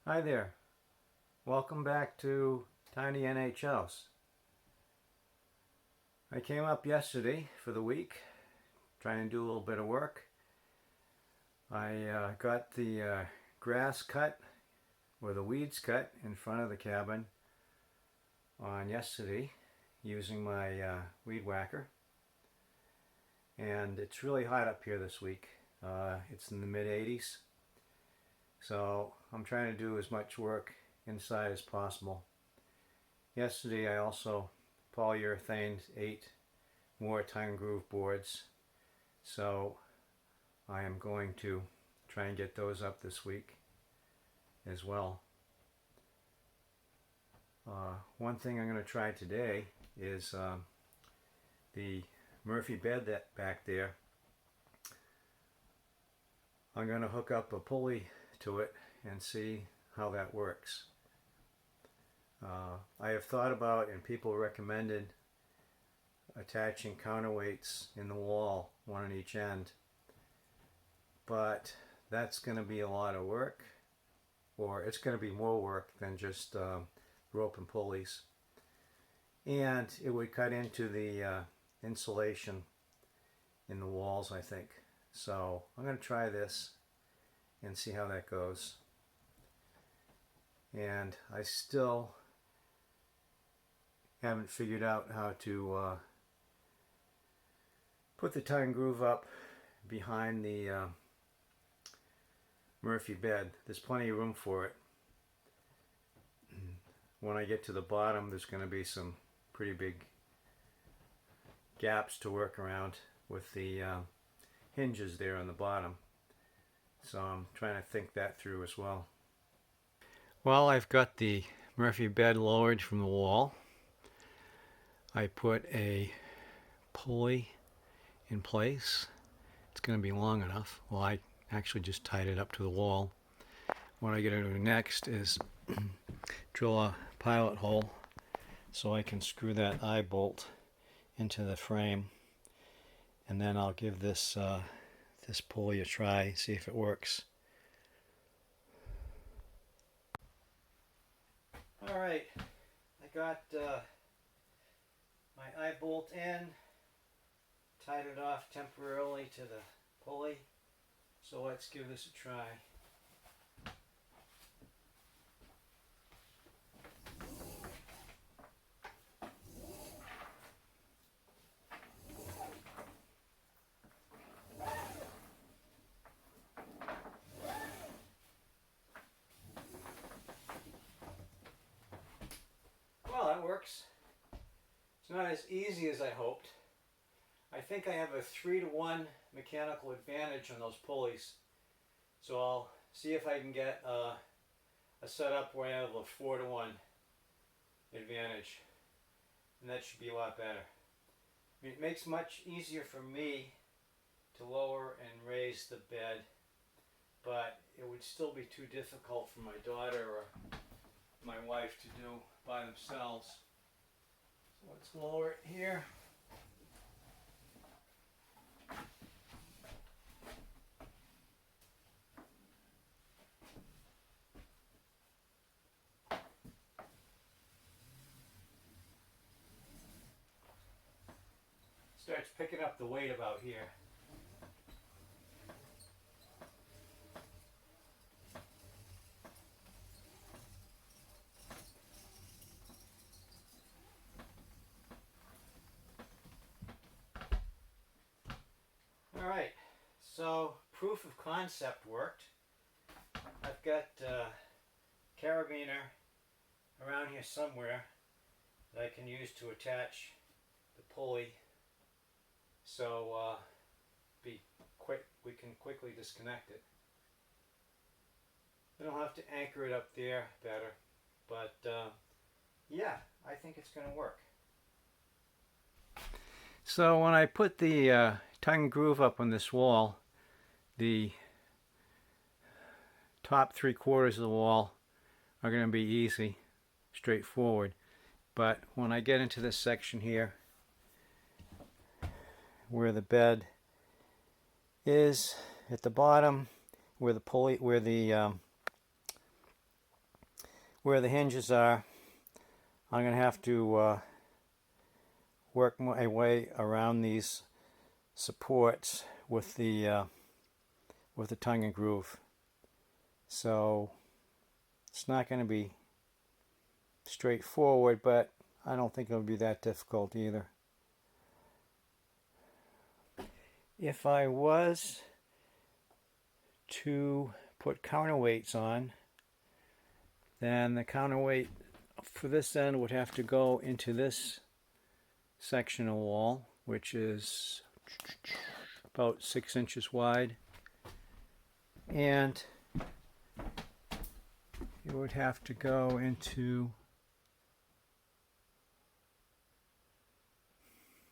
Hi there. Welcome back to Tiny NH House. I came up yesterday for the week, trying to do a little bit of work. I got the grass cut, or the weeds cut, in front of the cabin on yesterday using my weed whacker. And it's really hot up here this week. It's in the mid 80s. So I'm trying to do as much work inside as possible. Yesterday I also polyurethaned 8 more tongue groove boards, so I am going to try and get those up this week as well. One thing I'm going to try today is the Murphy bed that back there. I'm going to hook up a pulley to it and see how that works. I have thought about, and people recommended, attaching counterweights in the wall, one on each end, but that's going to be a lot of work, or it's going to be more work than just rope and pulleys, and it would cut into the insulation in the walls, I think. So I'm going to try this and see how that goes. And I still haven't figured out how to put the tongue groove up behind the Murphy bed. There's plenty of room for it. When I get to the bottom, there's going to be some pretty big gaps to work around with the hinges there on the bottom. So I'm trying to think that through as well. Well, I've got the Murphy bed lowered from the wall. I put a pulley in place. It's going to be long enough. Well, I actually just tied it up to the wall. What I got to do next is drill a pilot hole so I can screw that eye bolt into the frame, and then I'll give this this pulley a try, see if it works. All right, I got my eye bolt in, tied it off temporarily to the pulley, so let's give this a try. Well, that works. It's not as easy as I hoped. I think I have a 3-to-1 mechanical advantage on those pulleys. So I'll see if I can get a setup where I have a 4-to-1 advantage. And that should be a lot better. I mean, it makes much easier for me to lower and raise the bed, but it would still be too difficult for my daughter or my wife to do by themselves. So let's lower it here. Starts picking up the weight about here. Alright, so proof of concept worked. I've got a carabiner around here somewhere that I can use to attach the pulley, so we can quickly disconnect it. I don't have to anchor it up there better, but yeah, I think it's going to work. So when I put the tongue groove up on this wall, the top 3/4 of the wall are going to be easy, straightforward. But when I get into this section here, where the bed is at the bottom, where the pulley, where the where the hinges are, I'm going to have to work my way around these supports with the tongue and groove. So it's not going to be straightforward, but I don't think it'll be that difficult either. If I was to put counterweights on, then the counterweight for this end would have to go into this section of wall, which is about 6 inches wide, and it would have to go into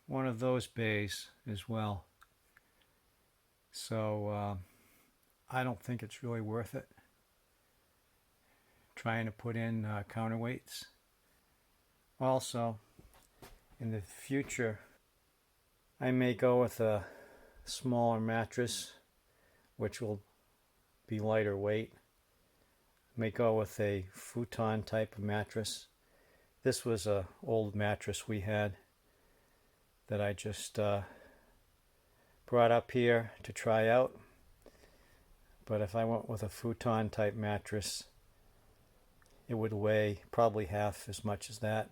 one of those bays as well. So I don't think it's really worth it trying to put in counterweights. Also, in the future, I may go with a smaller mattress, which will be lighter weight. May go with a futon type of mattress. This was an old mattress we had that I just brought up here to try out. But if I went with a futon type mattress, it would weigh probably half as much as that.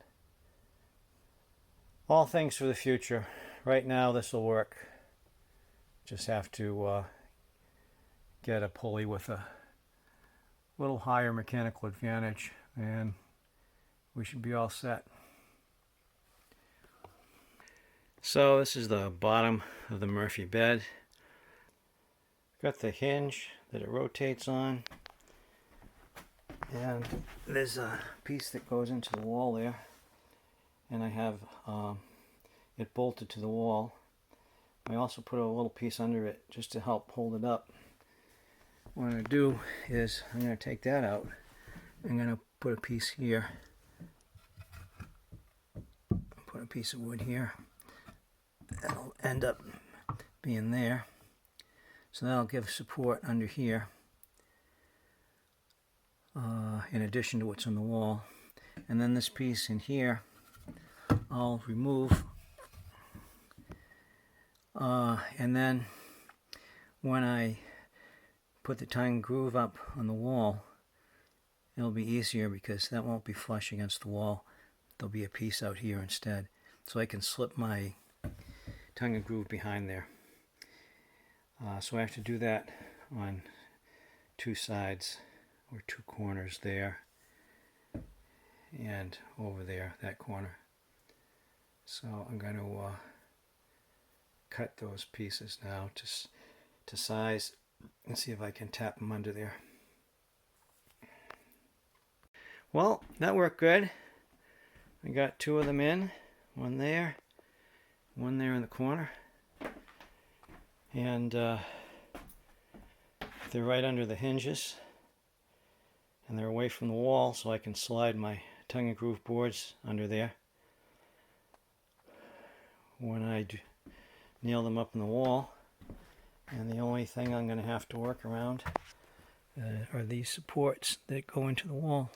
All things for the future. Right now this will work. Just have to get a pulley with a little higher mechanical advantage, and we should be all set. So this is the bottom of the Murphy bed. Got the hinge that it rotates on, and there's a piece that goes into the wall there, and I have it bolted to the wall. I also put a little piece under it just to help hold it up. What I'm going to do is I'm going to take that out. I'm going to put a piece here, put a piece of wood here. That'll end up being there. So that'll give support under here, in addition to what's on the wall. And then this piece in here I'll remove, and then when I put the tongue and groove up on the wall, it'll be easier because that won't be flush against the wall. There'll be a piece out here instead, so I can slip my tongue and groove behind there. So I have to do that on two sides, or two corners there, and over there, that corner. So I'm going to cut those pieces now to size and see if I can tap them under there. Well, that worked good. I got two of them in, one there in the corner, and they're right under the hinges, and they're away from the wall, so I can slide my tongue and groove boards under there. When I nail them up in the wall, and the only thing I'm going to have to work around are these supports that go into the wall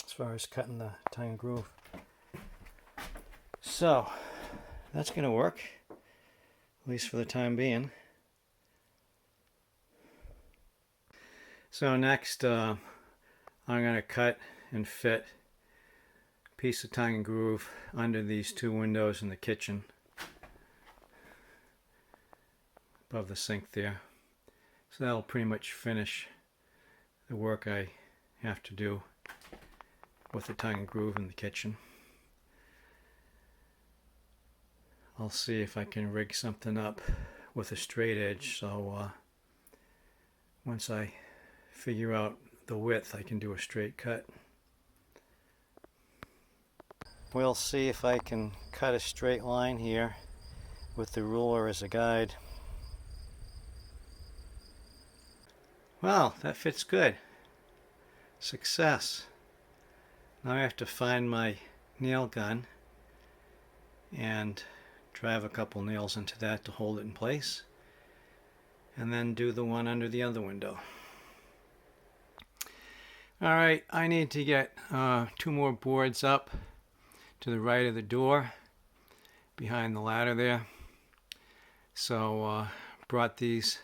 as far as cutting the tongue and groove. So that's going to work, at least for the time being. So next I'm going to cut and fit a piece of tongue and groove under these two windows in the kitchen above the sink there. So that'll pretty much finish the work I have to do with the tongue and groove in the kitchen. I'll see if I can rig something up with a straight edge, so once I figure out the width, I can do a straight cut. We'll see if I can cut a straight line here with the ruler as a guide. Well, that fits good. Success. Now I have to find my nail gun and drive a couple nails into that to hold it in place, and then do the one under the other window. All right, I need to get 2 more boards up to the right of the door, behind the ladder there. So brought these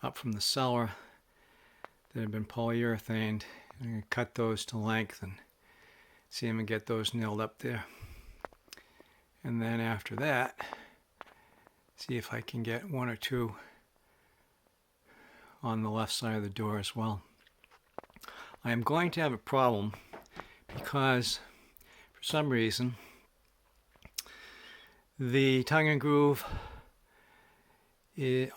up from the cellar that have been polyurethaned. I'm going to cut those to length and see if I can get those nailed up there. And then after that, see if I can get 1 or 2 on the left side of the door as well. I am going to have a problem because for some reason the tongue and groove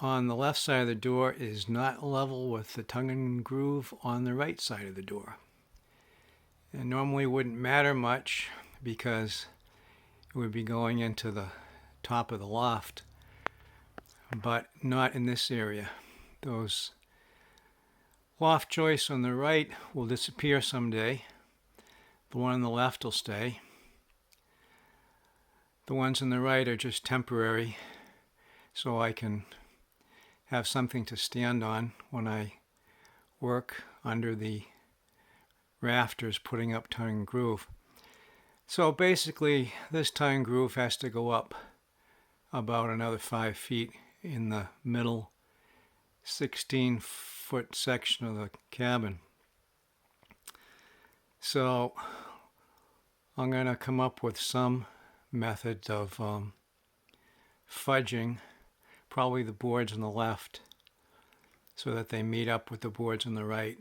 on the left side of the door is not level with the tongue and groove on the right side of the door. It normally wouldn't matter much because it would be going into the top of the loft, but not in this area. Those loft joists on the right will disappear someday. The one on the left will stay. The ones on the right are just temporary, so I can have something to stand on when I work under the rafters putting up tongue and groove. So basically this tongue and groove has to go up about another 5 feet in the middle 16-foot section of the cabin. So I'm going to come up with some method of fudging probably the boards on the left so that they meet up with the boards on the right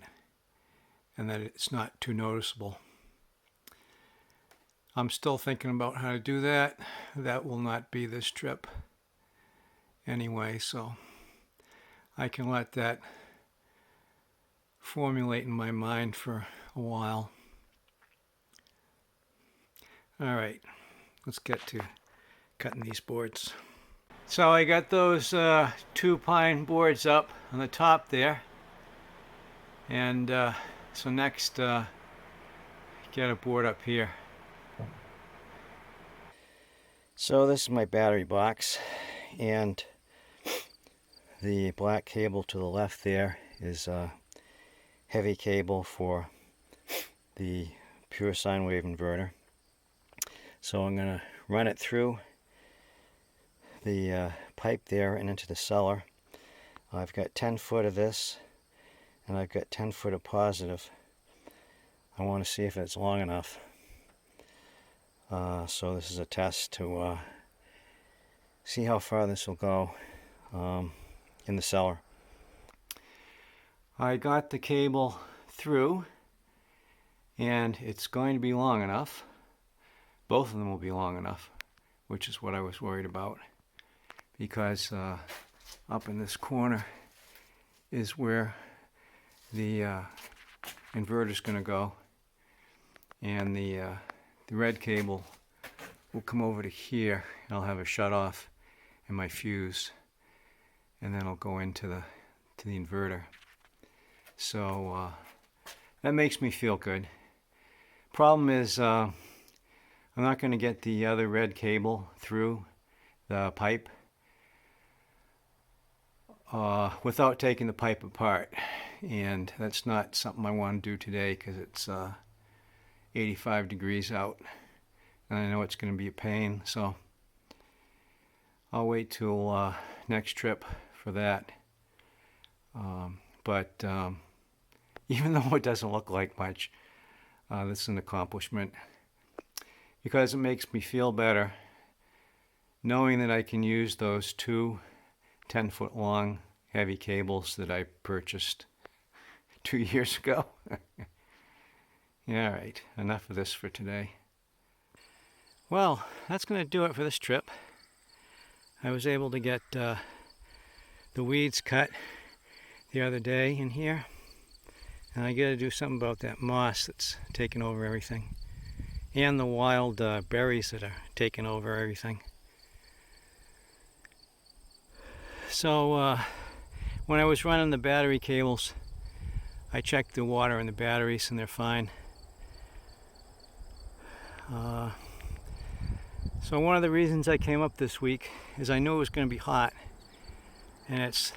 and that it's not too noticeable. I'm still thinking about how to do that. That will not be this trip anyway, so I can let that formulate in my mind for a while. All right, let's get to cutting these boards. So I got those 2 pine boards up on the top there, and so next get a board up here. So this is my battery box, and the black cable to the left there is a heavy cable for the pure sine wave inverter. So I'm going to run it through the pipe there and into the cellar. I've got 10 foot of this, and I've got 10 foot of positive. I want to see if it's long enough. So this is a test to see how far this will go in the cellar. I got the cable through, and it's going to be long enough. Both of them will be long enough, which is what I was worried about, because up in this corner is where the inverter is going to go, and the red cable will come over to here, and I'll have a shut off and my fuse, and then I'll go into the inverter. So that makes me feel good. Problem is I'm not going to get the other red cable through the pipe without taking the pipe apart, and that's not something I want to do today because it's 85 degrees out, and I know it's going to be a pain, so I'll wait till next trip for that. But even though it doesn't look like much, this is an accomplishment, because it makes me feel better knowing that I can use those 2 10-foot long heavy cables that I purchased 2 years ago. Yeah, all right, enough of this for today. Well, that's going to do it for this trip. I was able to get the weeds cut the other day in here, and I got to do something about that moss that's taking over everything, and the wild berries that are taking over everything. So when I was running the battery cables, I checked the water in the batteries and they're fine. So one of the reasons I came up this week is I knew it was going to be hot, and it's,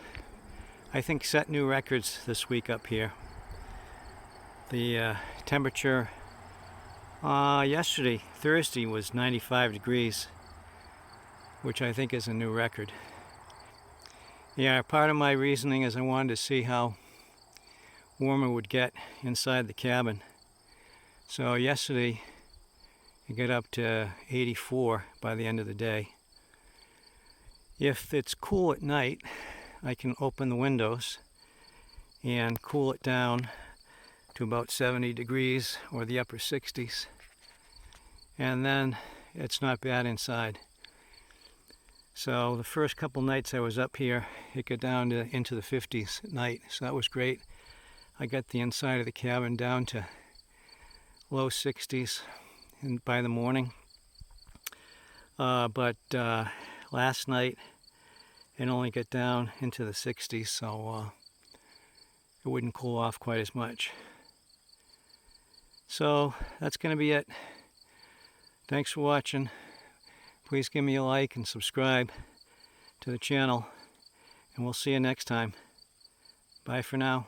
I think, set new records this week up here. The temperature yesterday, Thursday, was 95 degrees, which I think is a new record. Yeah, part of my reasoning is I wanted to see how warm it would get inside the cabin. So yesterday it got up to 84 by the end of the day. If it's cool at night, I can open the windows and cool it down to about 70 degrees or the upper 60s, and then it's not bad inside. So the first couple nights I was up here, it got down to into the 50s at night, so that was great. I got the inside of the cabin down to low 60s by the morning. But last night it only got down into the 60s, so it wouldn't cool off quite as much. So that's going to be it. Thanks for watching. Please give me a like and subscribe to the channel, and we'll see you next time. Bye for now.